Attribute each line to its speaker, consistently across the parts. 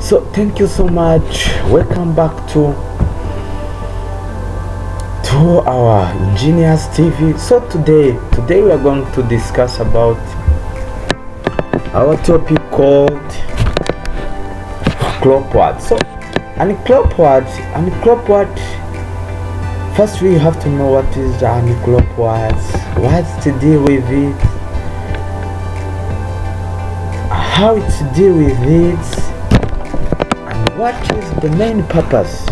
Speaker 1: So thank you so much. Welcome back to our Engineers TV. So today we are going to discuss about our topic called Cropwat. So Cropwat. First we have to know what is the Cropwat, what's to deal with it, how to deal with it, and what is the main purpose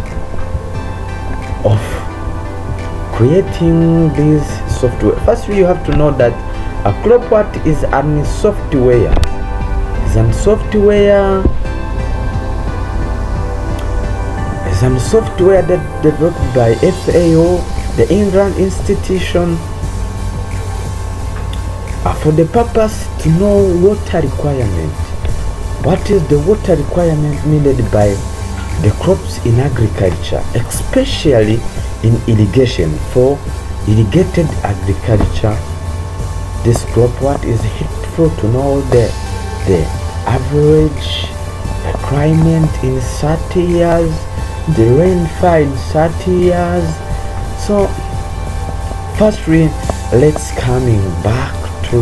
Speaker 1: of creating this software. First you have to know that a Cropwat is a software. It's a software that developed by FAO, the England institution, for the purpose to know water requirement. What is the water requirement needed by the crops in agriculture, especially in irrigation, for irrigated agriculture. This Cropwat is helpful to know the average climate in 30 years, the rainfall in 30 years. So firstly, let's coming back to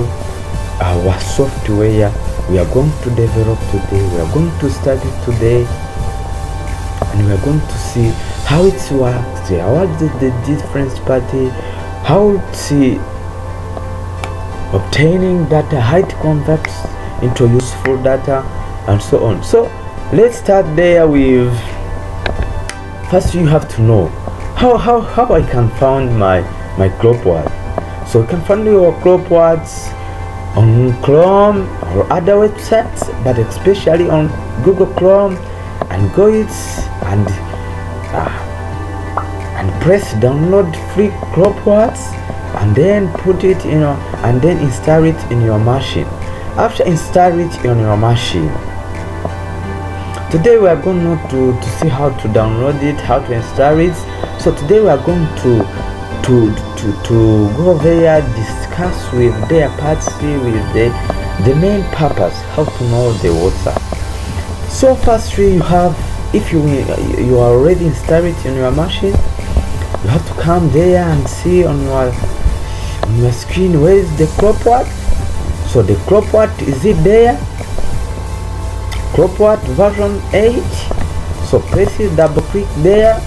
Speaker 1: our software we are going to develop today. We are going to study today, and we are going to see how it works, what the difference party, how to obtaining data, how it converts into useful data, and so on. So let's start there with, first you have to know how I can find my Cropwat. So you can find your Cropwats on Chrome or other websites, but especially on Google Chrome, and go it and press download free Cropwats, and then put it in your, and then install it in your machine. After install it on your machine, today we are going to see how to download it, how to install it. So today we are going to go there, discuss with their party, with the main purpose, how to know the water. So firstly, you have, if you are already installed it in your machine, you have to come there and see on your screen where is the Cropwat. So the Cropwat, is it there? Cropwat version 8. So press it, double click there,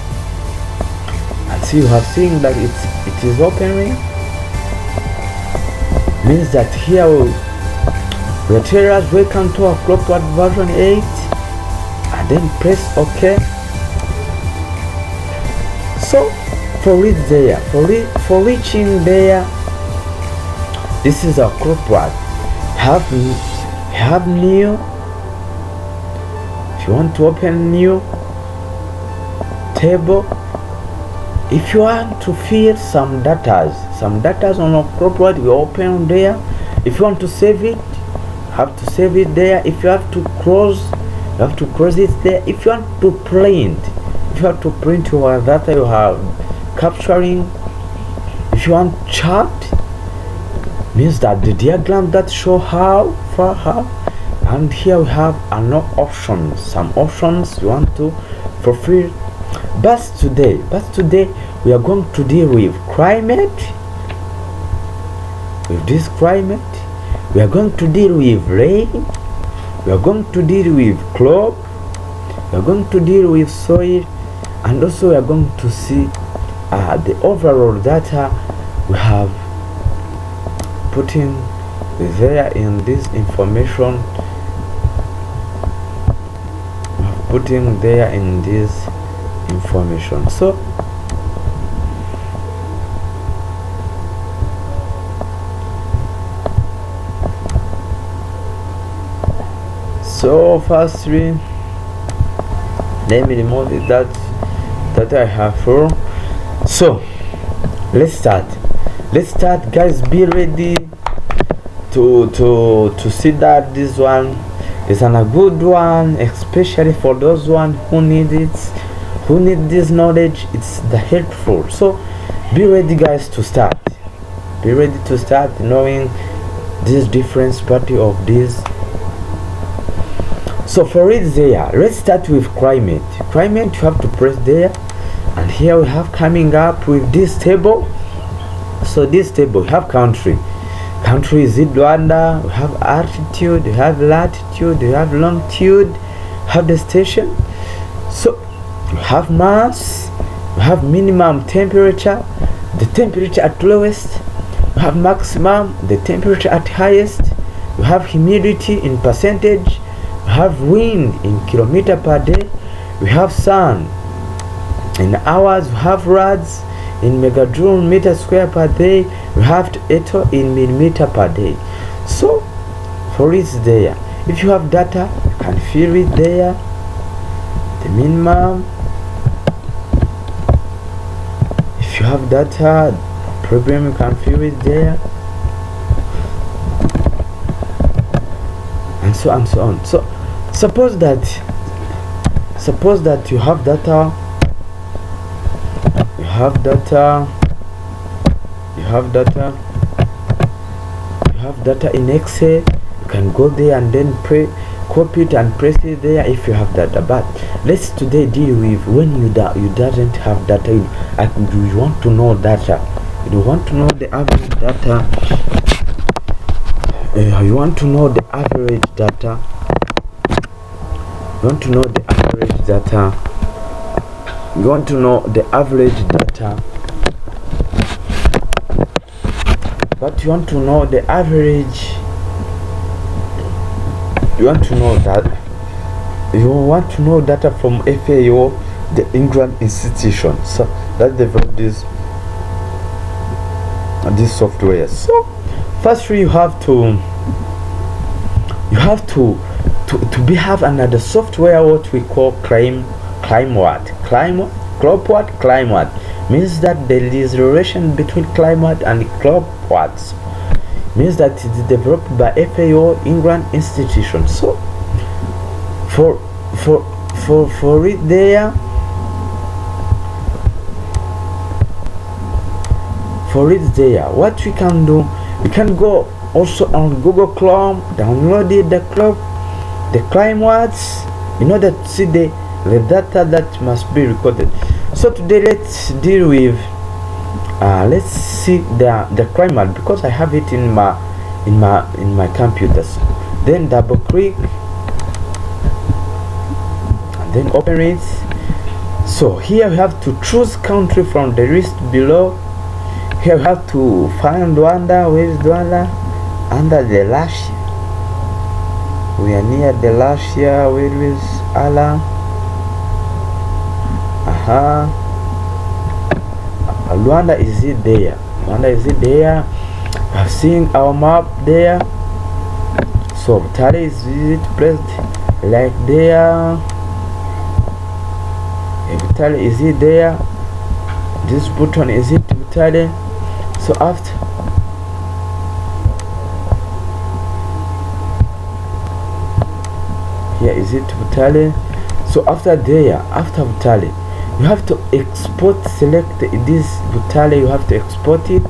Speaker 1: and see you have seen that it is opening. Means that here will tell us welcome to our Cropwat version 8, and then press OK. So for it there, for reaching there, this is our Cropwat. Have new. If you want to open new table, if you want to fill some data on a Cropwat, you open there. If you want to save it, have to save it there. If you have to close, you have to close it there. If you want to print, your data you have capturing. If you want chart, means that the diagram that show how. And here we have another options, some options you want to fulfill. But today we are going to deal with climate. With this climate, we are going to deal with rain, we are going to deal with crop, we are going to deal with soil, and also we are going to see the overall data we have putting there in this information. Putting there in this information. So firstly, let me remove it that I have for. So let's start guys. Be ready to see that this one is a good one, especially for those one who need it, who need this knowledge. It's the helpful. So be ready guys to start. Be ready to start knowing this difference party of this. So for it there, let's start with climate. Climate, you have to press there, and here we have coming up with this table. So this table, we have country. Country is it Rwanda. We have altitude, we have latitude, we have longitude, we have the station. So we have mass, we have minimum temperature, the temperature at lowest, we have maximum, the temperature at highest, we have humidity in percentage, we have wind in kilometer per day, we have sun in hours, we have rads in megajoule meter square per day, we have ether in millimeter per day. So for it there, if you have data, you can fill it there, the minimum. If you have data problem, you can fill it there, and so on, so on. So suppose that you have data, you have data in Excel. You can go there and then copy it and press it there if you have data. But let's today deal with when you doesn't have data. You want to know data. You want to know the average data. You want to know the average data. You want to know the average data. You want to know the average data. But you want to know the average. You want to know that. You want to know data from FAO, the England institution. So that developed this software. So firstly, you have to have another software what we call Cropwat. Cropwat means that there is a relation between climate and Cropwat. Means that it is developed by FAO England institution. So for it there, what we can do, we can go also on Google Chrome, download the Cropwat in order to see the data that must be recorded. So today let's deal with let's see the Cropwat, because I have it in my computers. Then double click and then open it. So here we have to choose country from the list below. Here we have to find Rwanda. Where is Rwanda? Under the Russia. We are near the Russia. Where is Allah? Rwanda, is it there? Rwanda, is it there? I've seen our map there. So Butare, is it placed like there? Butare, is it there? This button, is it Butare? So after here, is it Butare? So after Butare, you have to export, select this Butale, you have to export it.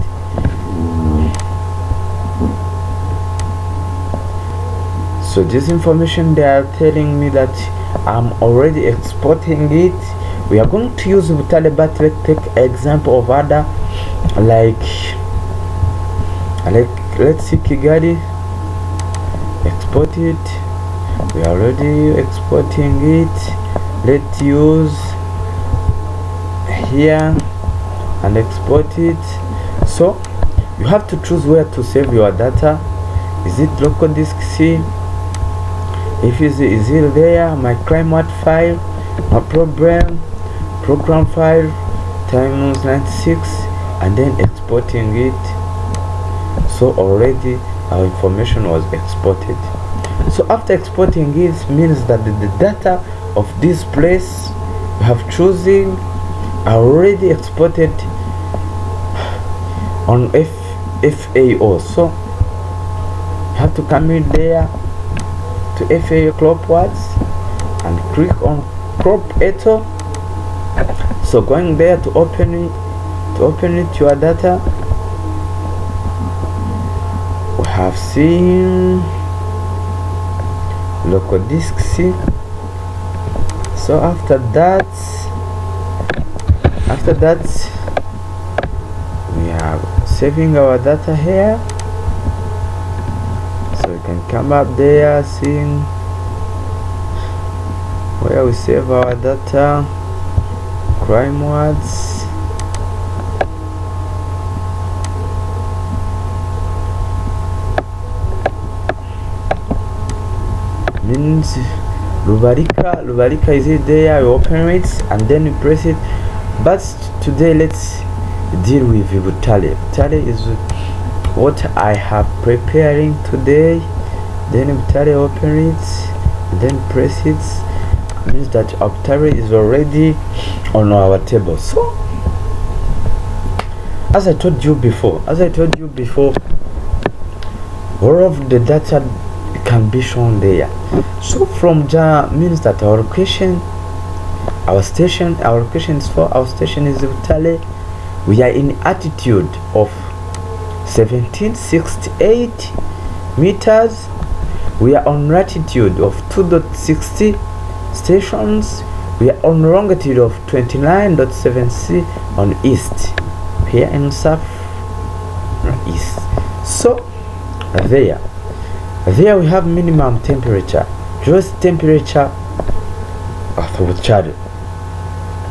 Speaker 1: So this information, they are telling me that I'm already exporting it. We are going to use Butale, but let's take example of other, like let's see Kigali, export it. We are already exporting it. Let's use here and export it. So you have to choose where to save your data. Is it local disk C? If is it there, my Cropwat file, no problem. Program file times 96, and then exporting it. So already our information was exported. So after exporting it means that the data of this place you have chosen already exported on FAO. So you have to come in there to FAO Cropwat and click on Crop Eto. So going there to open it your data, we have seen local disk C. So after that we are saving our data here, so we can come up there, seeing where we save our data, crime words. Means Rubarika is it there? You open it and then you press it. But today let's deal with Butale. Butale is what I have preparing today. Then Butale open it, then press it. Means that Butale is already on our table. So as I told you before, all of the data can be shown there. So from Java means that our location is for our station is Butale. We are in altitude of 1768 meters. We are on latitude of 2.60 stations. We are on longitude of 29.7C on east, here in south east. So there we have minimum temperature, lowest temperature of Butale,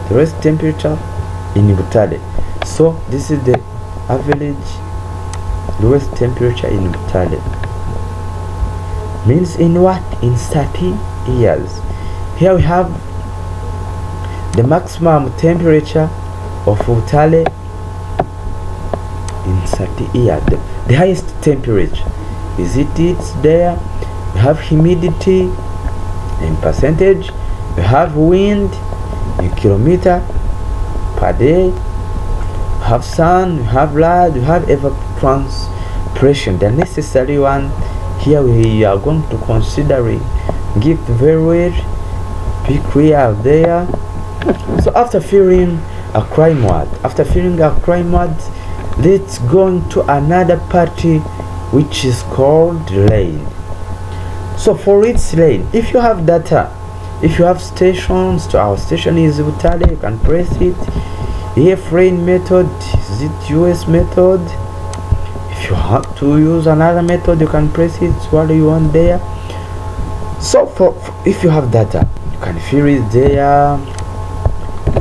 Speaker 1: the lowest temperature in Butale. So this is the average lowest temperature in Butale. Means in what? In 30 years. Here we have the maximum temperature of Butale in 30 years. The highest temperature. Is it there? We have humidity in percentage, we have wind in kilometer per day, we have sun, we have light, we have evapotranspiration. The necessary one here we are going to consider it. Give very well, be clear out there. So after filling a crime word, let's go into another party which is called lane. So for its lane, if you have data, if you have stations, to our station is Butale, you can press it. Airframe method, is it US method? If you have to use another method, you can press it. What do you want there? So for if you have data, you can fill it there,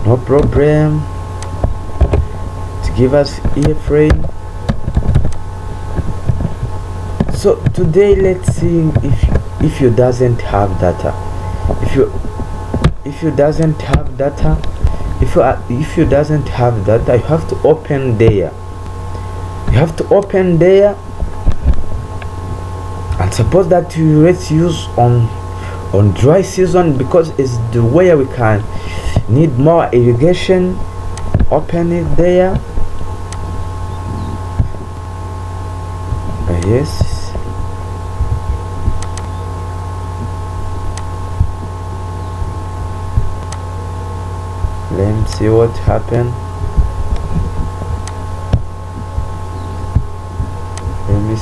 Speaker 1: no problem. To give us airframe. So today let's see if you doesn't have data. If you doesn't have data, you have to open there. And suppose that let's use on dry season, because it's the way we can need more irrigation. Open it there. Yes. Let me see what happened.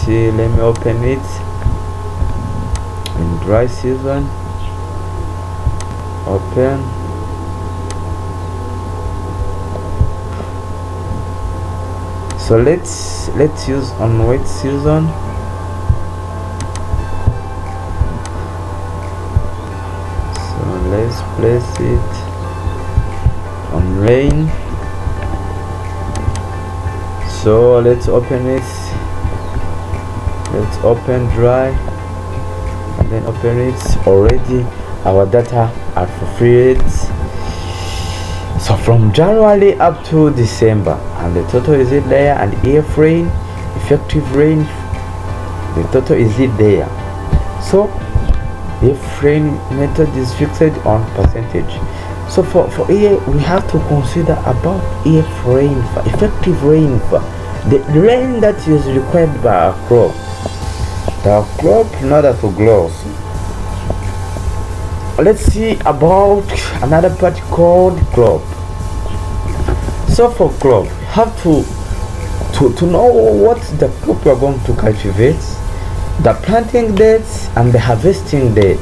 Speaker 1: Let me open it in dry season. Open. So let's use on wet season. So let's place it on rain. So let's open it. Let's open dry and then open it. Already our data are fulfilled. So from January up to December, and the total is it there, and airframe, effective range, the total is it there. So airframe method is fixed on percentage. So for here we have to consider about airframe, effective rain, the rain that is required by our crop. The crop in order to grow. Let's see about another part called crop. So for crop, you have to know what the crop you are going to cultivate. The planting dates and the harvesting date.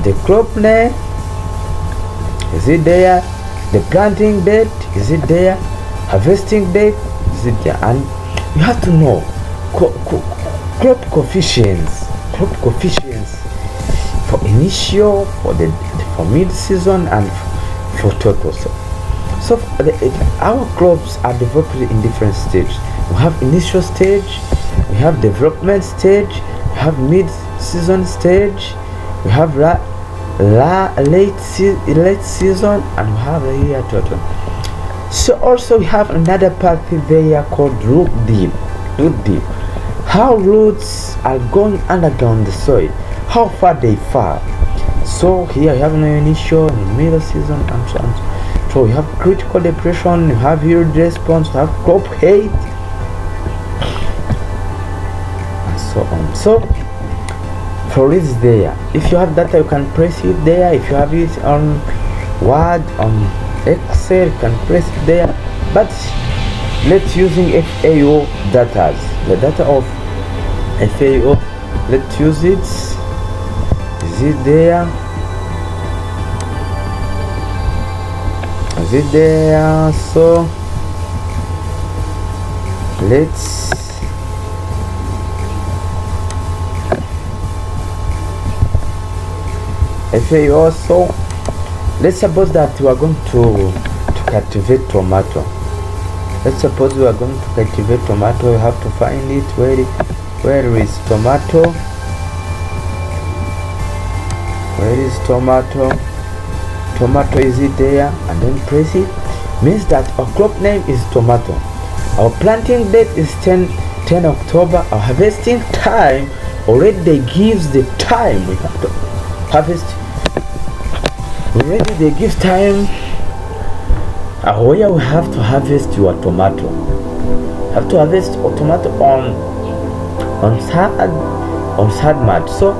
Speaker 1: The crop name, is it there? The planting date, is it there? Harvesting date, is it there? And you have to know crop coefficients. Crop coefficients for initial, for mid-season, and for total. So our crops are developed in different stages. We have initial stage, we have development stage, we have mid-season stage, we have late season, and we have a year total. So also we have another part there called root deep. How roots are going underground the soil, how far they fall. So here you have an initial, middle season, and so on. So we have critical depression, you have yield response, you have crop height, and so on. So for it there, if you have data you can press it there. If you have it on Word, on Excel, you can press it there. But let's using FAO data, the data of FAO, let's use it. Is it there? Is it there? So let's FAO. So let's suppose that we are going to cultivate tomato. Let's suppose we are going to cultivate tomato. We have to find it. Where is tomato? Where is tomato? Tomato, is it there? And then press it. Means that our crop name is tomato. Our planting date is 10 October. Our harvesting time already gives the time we have to harvest. Already they give time where we have to harvest your tomato. Have to harvest a tomato on 3rd March. So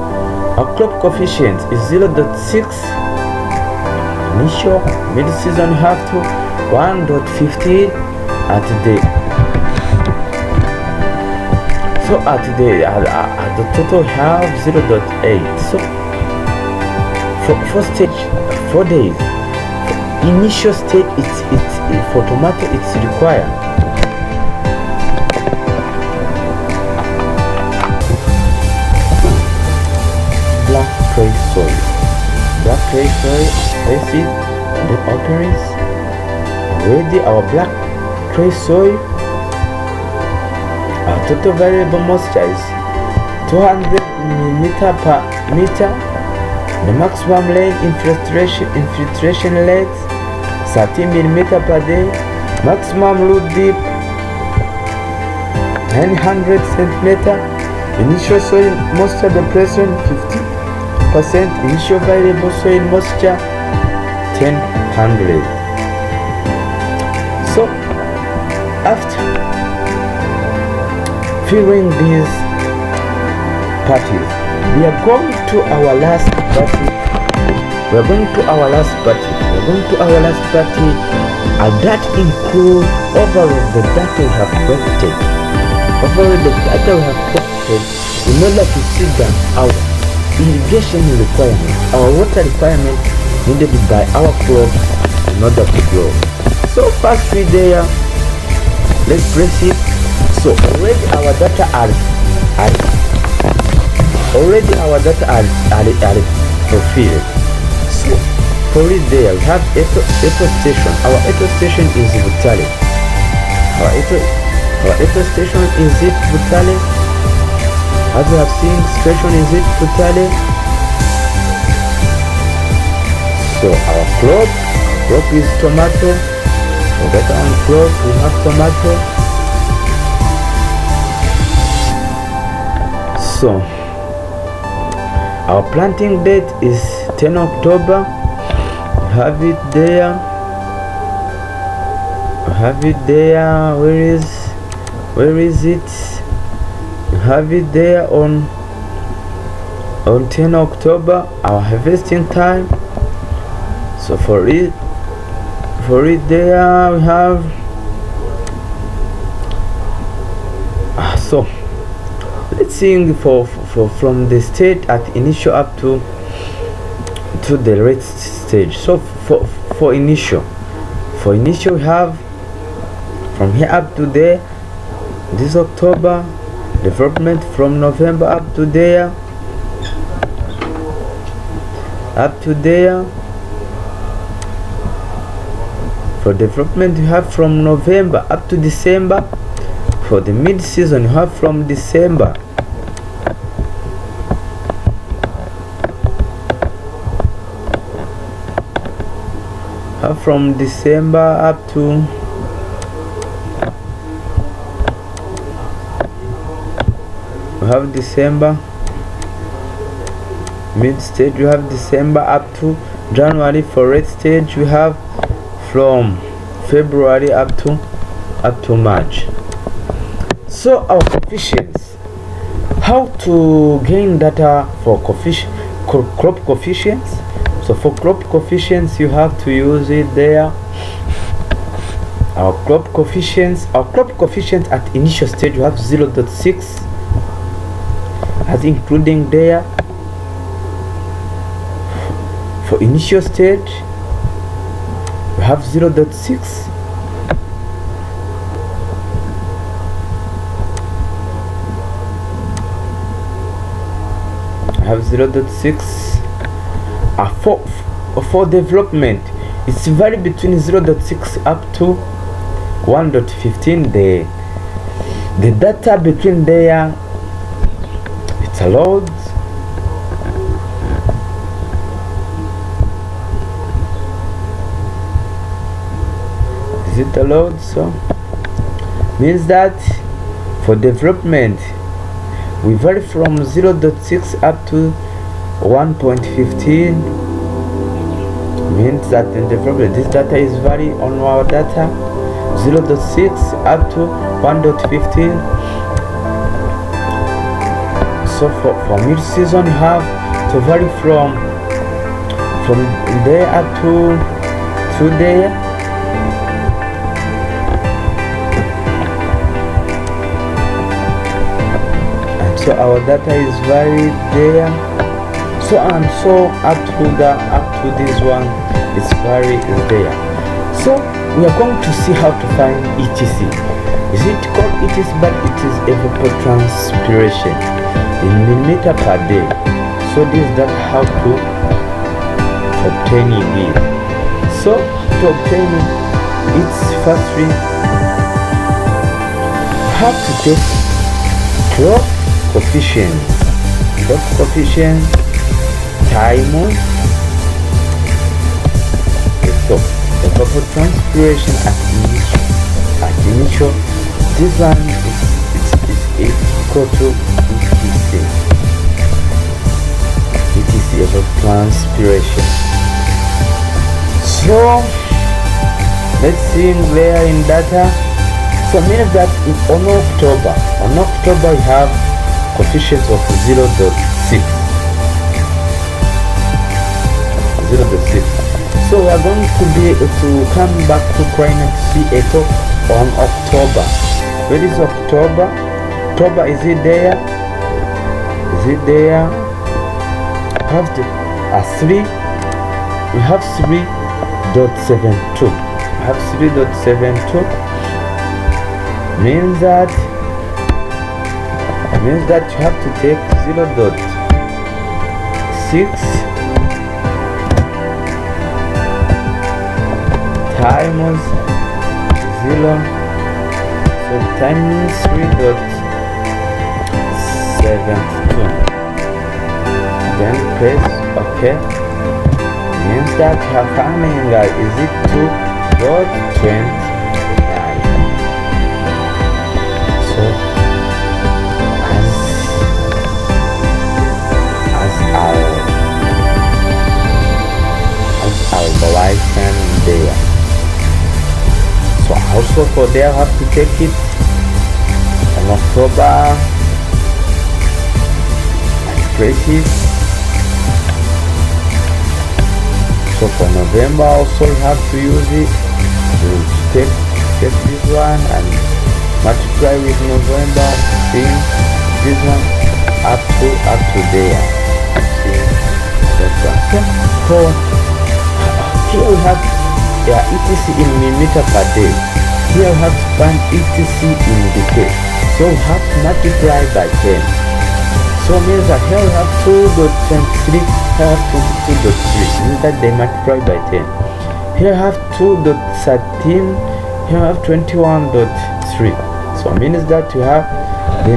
Speaker 1: our crop coefficient is 0.6. Initial, mid-season you have to 1.15 at the so at the total you have 0.8. So for stage 4 days, initial stage it's for tomato it's required black clay soil. Black clay soil, place it, then open it. Ready our black clay soil. Our total variable moisture is 200 millimeter per meter. The maximum rain infiltration rate 30 millimeter per day. Maximum root deep 900 centimeter. Initial soil moisture depression 50%. Initial variable soil moisture 1000. So after filling these parties, we are going to our last party. And that includes overall the data we have collected. In order to see that our irrigation requirement, our water requirement needed by our crops in order to grow. So first we there, let's press it. So already our data are fulfilled. So for it there we have eto station. Our eto station is Vitale. Our eto station is it Vitale. As you have seen, station is it Vitale. So our crop is tomato. So that on crop we have tomato. So our planting date is 10 October. Have it there. Where is it? Have it there on 10 October. Our harvesting time. So for it there we have so let's sing for from the state at initial up to the rate stage. So for initial we have from here up to there. This October, development from November up to there, For development you have from November up to December. For the mid-season you have from December up to December. Mid stage you have December up to January. For rate stage you have from February up to March. So our coefficients, how to gain data for crop coefficients. So for crop coefficients you have to use it there. Our crop coefficients at initial stage you have 0.6 as including there. For initial stage we have 0.6. I have 0.6. For development it's vary between 0.6 up to 1.15. The data between there, it's allowed. Is it allowed? So means that for development we vary from 0.6 up to 1.15. Means that in development this data is vary on our data 0.6 up to 1.15. So for mid-season you have to vary from there up to there. And so our data is varied there. So and so up to this one it's vary is there. So we are going to see how to find ETC. Is it called ETC? But it is evapotranspiration in millimeter per day. So this is how to obtain it. So to obtain it, it's firstly have to take crop coefficient times so evapotranspiration at initial. This one is equal to ETC evapotranspiration. So let's see where in data. So means that on October we have coefficients of 0.6. So we are going to be able to come back to climate C8 on October. Where is October? October, is it there? Have the 3. We have 3.72. Means that you have to take 0.6 times 0, so times 3.72. Then press OK. Means that you are finding that is it 2.29. So as our license there. So also for there I have to take it on October and press it. So for November also you have to use it. You take this one and multiply with November, see this one. up to there. See, that's one. So for here we have etc in millimeter per day. Here we have to find etc in decay. So we have to multiply by 10. So means that here we have 2.23, here we have 22.3. Means that they multiply by 10. Here we have 2.13, here we have 21.3. So means that you have they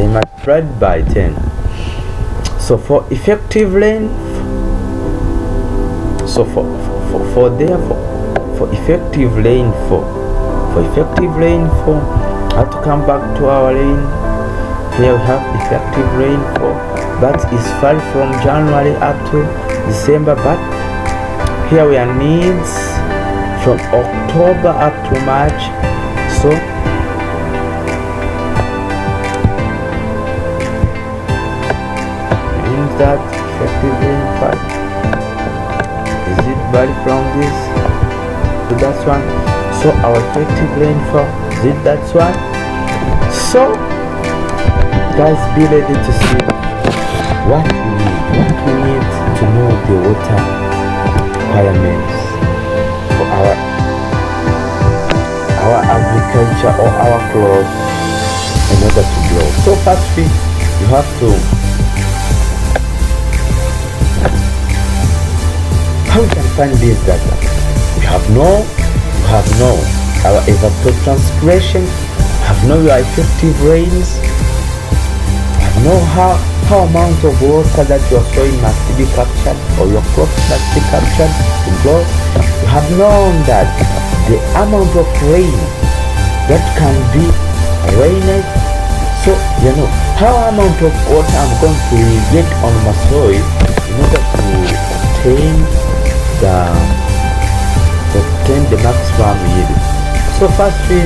Speaker 1: multiplied by 10. So for effective length, so for effective rainfall, I have to come back to our lane. Here we have effective rainfall, that is far from January up to December, but here we are needs from October up to March. So means that effective rainfall, is it vary from this to that one? So our effective rainfall, is it that one? So guys, be ready to see what we need to know the water requirements for our agriculture or our crops in order to grow. So firstly, you have to, how we can find this data? We have no our evapotranspiration, have no your effective rains, have no how amount of water that your soil must be captured or your crops must be captured to grow. You have known that the amount of rain that can be rained. So you know how amount of water I'm going to get on my soil in order to obtain the maximum yield. So firstly,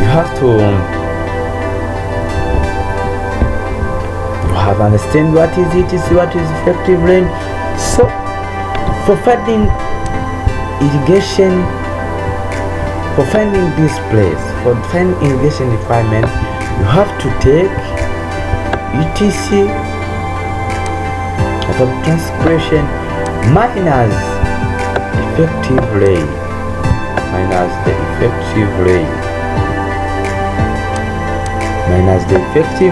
Speaker 1: you have to understand what is effective rain. So for finding irrigation, for finding this place, for finding irrigation requirement, you have to take etc evapotranspiration minus effective rain, minus the effective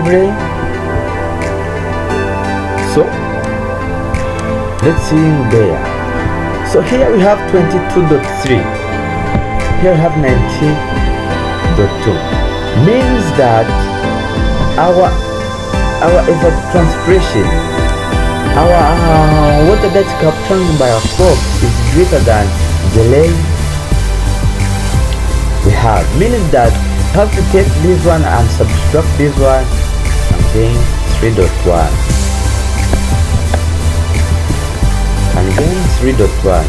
Speaker 1: rain. So let's see there. So here we have 22.3, here we have 19.2. Means that our evapotranspiration, our water that's captured by our crops is greater than the rain we have. Meaning that you have to take this one and subtract this one, I'm saying 3.1. And then 3.1.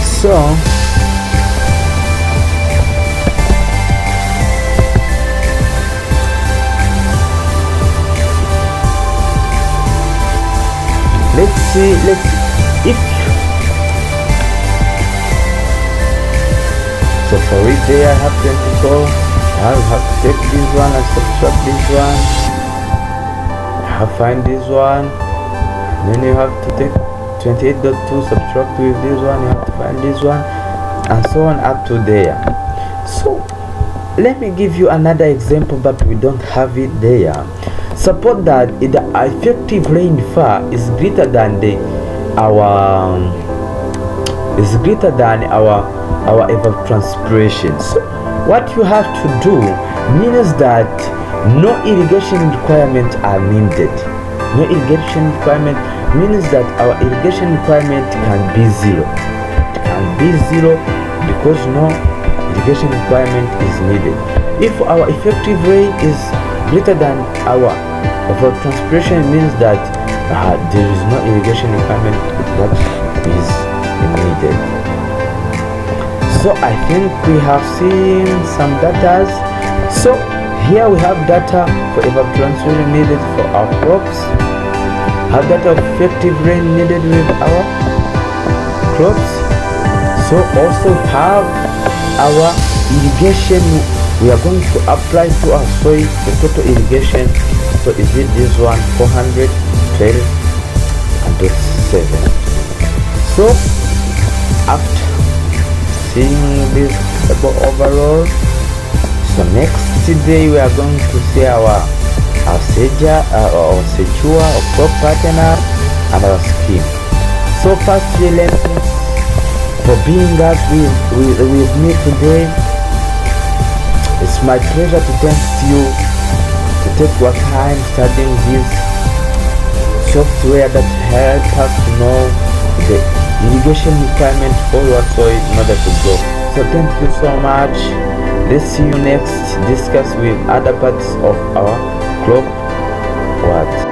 Speaker 1: So let's see if so for it there I have 24. I have to take this one and subtract this one. Find this one, then you have to take 28.2 subtract with this one, you have to find this one, and so on up to there. So let me give you another example, but we don't have it there. Suppose that the effective rainfall is greater than our evapotranspiration. So what you have to do means that no irrigation requirements are needed. No irrigation requirement means that our irrigation requirement can be zero. It can be zero because no irrigation requirement is needed. If our effective rain is greater than our evapotranspiration, means that there is no irrigation requirement that is needed. So I think we have seen some data. So here we have data for evapotranspiration needed for our crops, have data of effective rain needed with our crops. So also have our irrigation we are going to apply to our soil. The total irrigation, so is it this one, 412 and 7. So after seeing this overall, so next day we are going to see our sedua, our crop partner, and our scheme. So firstly, thanks for being us with me today. It's my pleasure to thank you to take your time studying this software that help us to know the irrigation requirement for your soil in order to grow. So thank you so much. Let's see you next. Discuss with other parts of our crop what